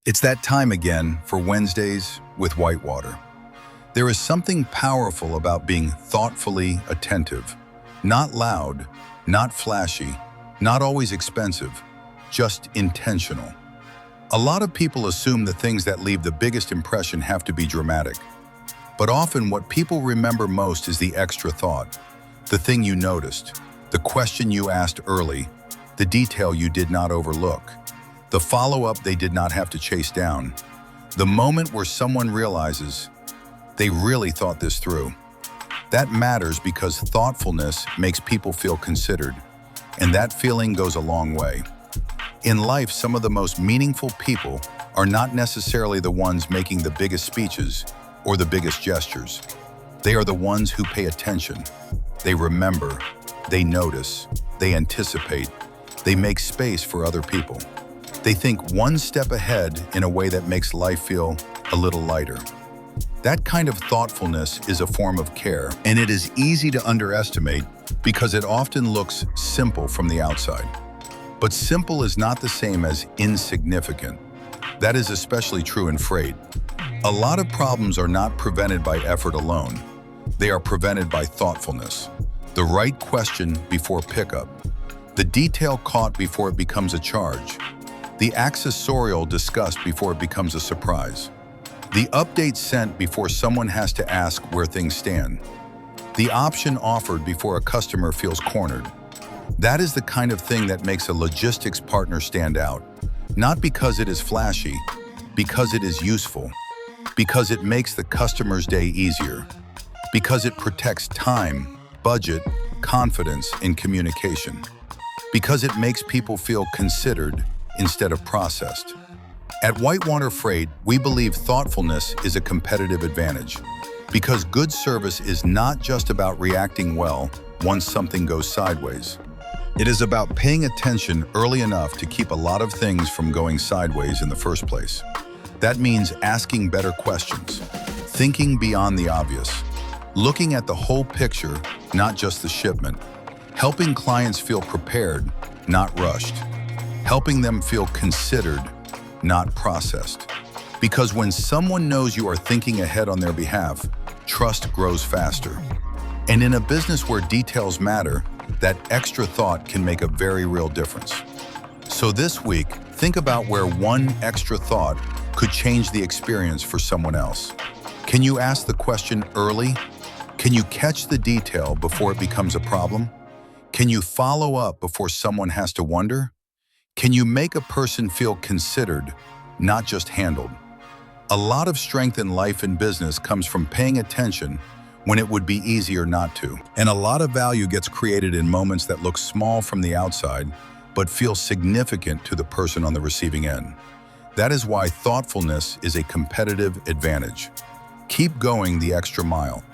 It's that time again for Wednesdays with Whitewater. There is something powerful about being thoughtfully attentive. Not loud, not flashy, not always expensive, just intentional. A lot of people assume the things that leave the biggest impression have to be dramatic. But often what people remember most is the extra thought, the thing you noticed, the question you asked early, the detail you did not overlook, the follow-up they did not have to chase down, the moment where someone realizes they really thought this through. That matters because thoughtfulness makes people feel considered, and that feeling goes a long way. In life, some of the most meaningful people are not necessarily the ones making the biggest speeches or the biggest gestures. They are the ones who pay attention. They remember, they notice, they anticipate, they make space for other people. They think one step ahead in a way that makes life feel a little lighter. That kind of thoughtfulness is a form of care, and it is easy to underestimate because it often looks simple from the outside. But simple is not the same as insignificant. That is especially true in freight. A lot of problems are not prevented by effort alone. They are prevented by thoughtfulness. The right question before pickup. The detail caught before it becomes a charge. The accessorial discussed before it becomes a surprise. The update sent before someone has to ask where things stand. The option offered before a customer feels cornered. That is the kind of thing that makes a logistics partner stand out. Not because it is flashy, because it is useful, because it makes the customer's day easier, because it protects time, budget, confidence, and communication, because it makes people feel considered instead of processed. At Whitewater Freight, we believe thoughtfulness is a competitive advantage because good service is not just about reacting well once something goes sideways. It is about paying attention early enough to keep a lot of things from going sideways in the first place. That means asking better questions, thinking beyond the obvious, looking at the whole picture, not just the shipment, helping clients feel prepared, not rushed, helping them feel considered, not processed. Because when someone knows you are thinking ahead on their behalf, trust grows faster. And in a business where details matter, that extra thought can make a very real difference. So this week, think about where one extra thought could change the experience for someone else. Can you ask the question early? Can you catch the detail before it becomes a problem? Can you follow up before someone has to wonder? Can you make a person feel considered, not just handled? A lot of strength in life and business comes from paying attention when it would be easier not to. And a lot of value gets created in moments that look small from the outside, but feel significant to the person on the receiving end. That is why thoughtfulness is a competitive advantage. Keep going the extra mile.